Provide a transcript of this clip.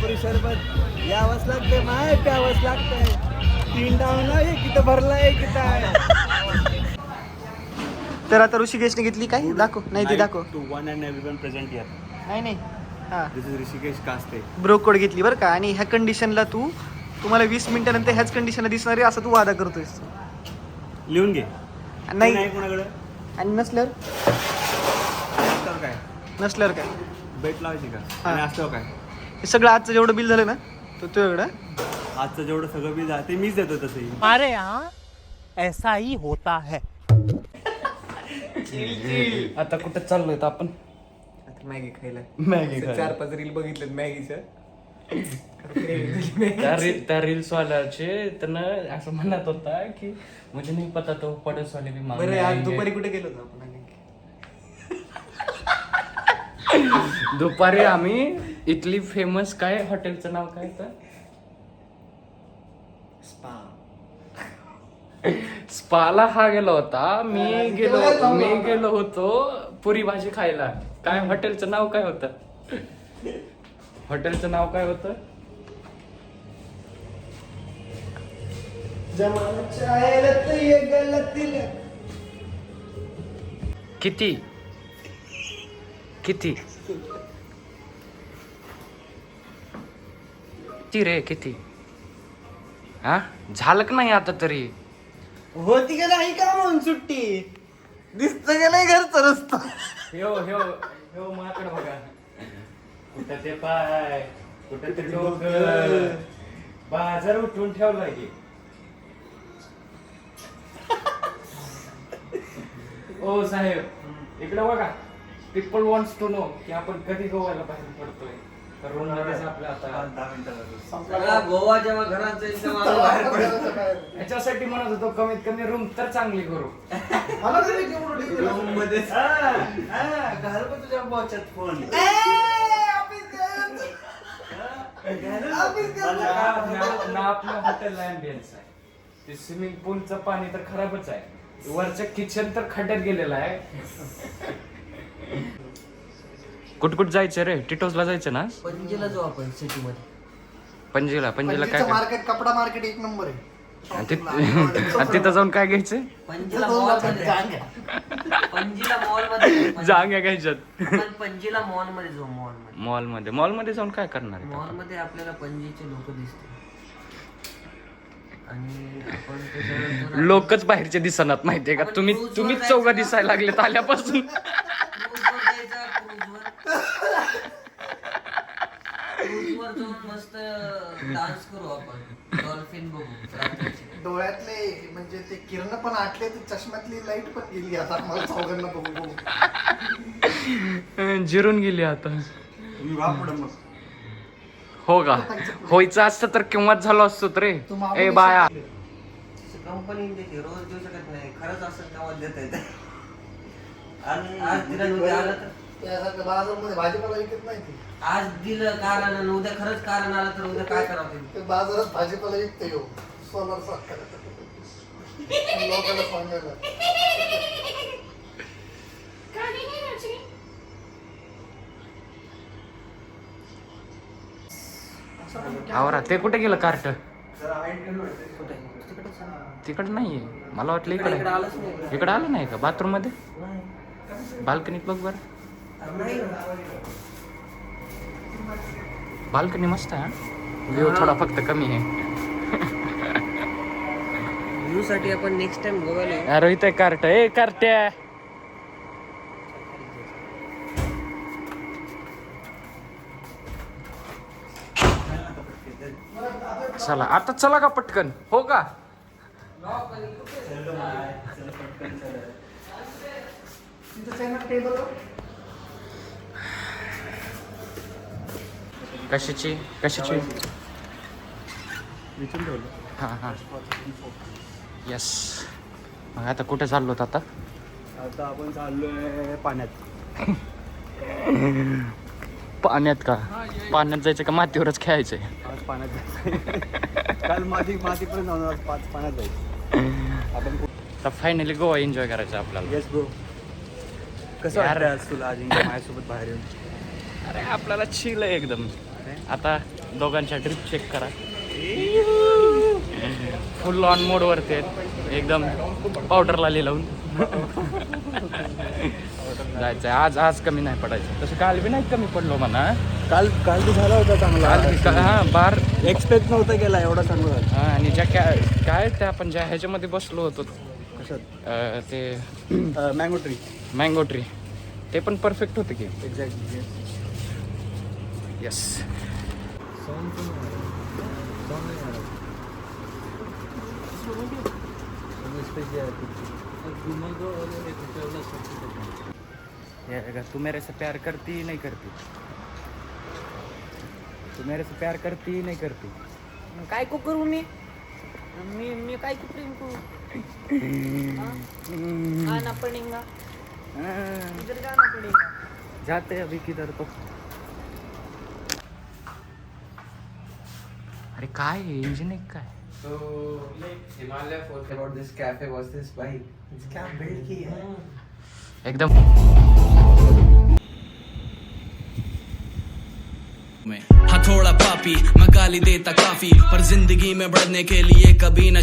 Strawberry शरबत यावंच लागतंय माय, प्यावंच लागतंय. 3 डाऊन आहे किती भरलाय किती आहे. तर आता ऋषिकेशने घेतली काय दाखव, नाही ते दाखव. To one and everyone present here. नाही हां दिस इज ऋषिकेश कास्ते. ब्रोकोड घेतली बरं का. आणि ह्या कंडिशनला तुम्हाला 20 मिनिटानंतर ह्याच कंडिशनला दिसणार आहे असं तू वादा करतोयस. लिहून घे. नाही कोणाकडे आणि नसल्यावर काय काय बेट लावायची का? हा. आणि असतं काय हे सगळं आजचं जेवढं बिल झालं ना तो तुझ्याकडं. आजचं जेवढं सगळं बी ते मीच देतो तसंही. हमारे यहाँ ऐसा ही होता है. आता कुठं चाललोय आपण? आता मॅगी खायला. मॅगी 4-5 रील बघितलेत मॅगीच्या. त्या रील्स वाल्याचे त्यानं असं म्हणत होता की मुझे नहीं पता तो पड़ोस वाले भी मांगने बरं आज आएंगे. दुपारी कुठे गेलो होतो आपण? दुपारी आम्ही इथली फेमस काय हॉटेलचं नाव काय तर स्पाला हा गेला होता. मी गेलो होतो पुरी भाजी खायला. काय हॉटेलचं नाव काय होतं? हॉटेलचं नाव काय होतं? किती किती किती रे किती? हा झालं का नाही आता तरी? होती का नाही का म्हणून सुट्टी दिसत का नाही घरचं रस्ता. ह्यो माकड बघा. कुठं ते पाय, कुठं ते डोकं, बाजार उठून ठेवलाय की. ओ साहेब इकडे बघा. पीपल वॉन्ट्स टू नो की आपण कधी गोव्याला बाहेर पडतोय. तर रूम मध्येच आपल्या आता 10 मिनिटं गोवा जेव्हा घरात जाईल तेव्हा बाहेर पडेल. याच्यासाठी म्हणत होतो कमीत कमी रूम तर चांगली करू. रूम मध्ये घाल पण तुझ्या बॉच्यात फोन. ना आपलं हॉटेल अँबियन्स आहे. ते स्विमिंग पूलचं पाणी तर खराबच आहे. वरचं किचन तर खड्ड्यात गेलेलं आहे. कुठ जायचं रे? टिटोसला जायचं ना? पणजीला जाऊ आपण सिटी मध्ये. पणजीला काय मार्केट कपडा मार्केट 1 नंबर आहे. आणि तिथं जाऊन काय घ्यायचं? पंजीला मॉल मध्ये जांग्या घ्यायच्यात. आपण पंजीला मॉल मध्ये जाऊ. मॉल मध्ये जाऊन काय करणार आहे? मॉल मध्ये आपल्याला पंजीचे लोक दिसते आणि आपण त्याच्यानंतर लोकच बाहेरचे दिसणार माहितीये का? तुम्हीच चौघा दिसायला लागलेत आल्यापासून. क्रूजवर जायचं. क्रूजवर जाऊन मस्त डान्स करू आपण. डॉल्फिन बघू रात्रीची. डोळ्यातले म्हणजे ते किरण पण आटले, ते चष्म्यातली लाईट पण गेली आता मला चौघांना बघू. जिरून गेली आता. तुम्ही वा पुढं मग. हो का? व्हायचं असतं तर केव्हाच झालो असतो रे. ए बाया कंपनी देते रोज देऊ शकत नाही. खरंच असेल तेव्हा देता येते. आज दिलं उद्या आलं तर त्यासारखं बाजारमध्ये भाजीपाला विकत नाही ते. आज दिलं कारण आणि उद्या खरंच कारण आलं तर उद्या काय करावं? ते बाजारात भाजीपाला विकते येऊ सोलर लोकांना सांगायला. आवरा ते कुठे गेलं कार्ट? तिकडे नाहीये. मला वाटलं इकडे आलं नाही का? बाथरूम मध्ये बाल्कनीत बघ बर. बाल्कनी मस्त आहे. व्ह्यू थोडा फक्त कमी आहे. व्ह्यू साठी आपण नेक्स्ट टाइम गोव्याला येऊ. अरे इथे कार्ट आहे. कार्ट्या चला आता चला का पटकन? हो का? कशाची विचारून ठेवलं. हां यस. मग आता कुठे चाललो आता? आता आपण चाललोय पाण्यात. पाण्यात का? पाण्यात जायचं का मातीवरच खेळायचंय? आज पाण्यात जायचं. काल माती पण जाऊन आज पाण्यात जायचं. आपण तर फायनली गोवा एन्जॉय करायचा आपल्याला. Yes bro. कसं वाटतं आज तुला आज माझ्यासोबत बाहेर येऊन? अरे आपल्याला चिल आहे एकदम. आता दोघांच्या ड्रिप चेक करा. फुल ऑन मोडवरती आहेत एकदम पावडरला लावून. जायचं आज कमी नाही पडायचं. तसं काल बी नाही कमी पडलो म्हणा. काल बी झाला होता चांगला. हां बार एक्सपेक्ट नव्हता केला एवढा चांगला. हां आणि ज्या काय त्या आपण ज्या ह्याच्यामध्ये बसलो होतो कशात? ते मँगो ट्री ते पण परफेक्ट होतं की. एक्झॅक्टली. येस. तू मेरे से प्यार करती नहीं करती? तू मेरे से प्यार करती नहीं करती? काय को करू मी मी काय को प्रेम करू आना पडेगा इधर जाना पडेगा. जाते अभी किधर तो. अरे काय इंजिन आहे काय? So Himalaya forgot about this cafe was this भाई क्या बिल्ड की है. एकदम हाँ थोड़ा पापी मैं गाली देता काफी पर जिंदगी में बढ़ने के लिए कभी न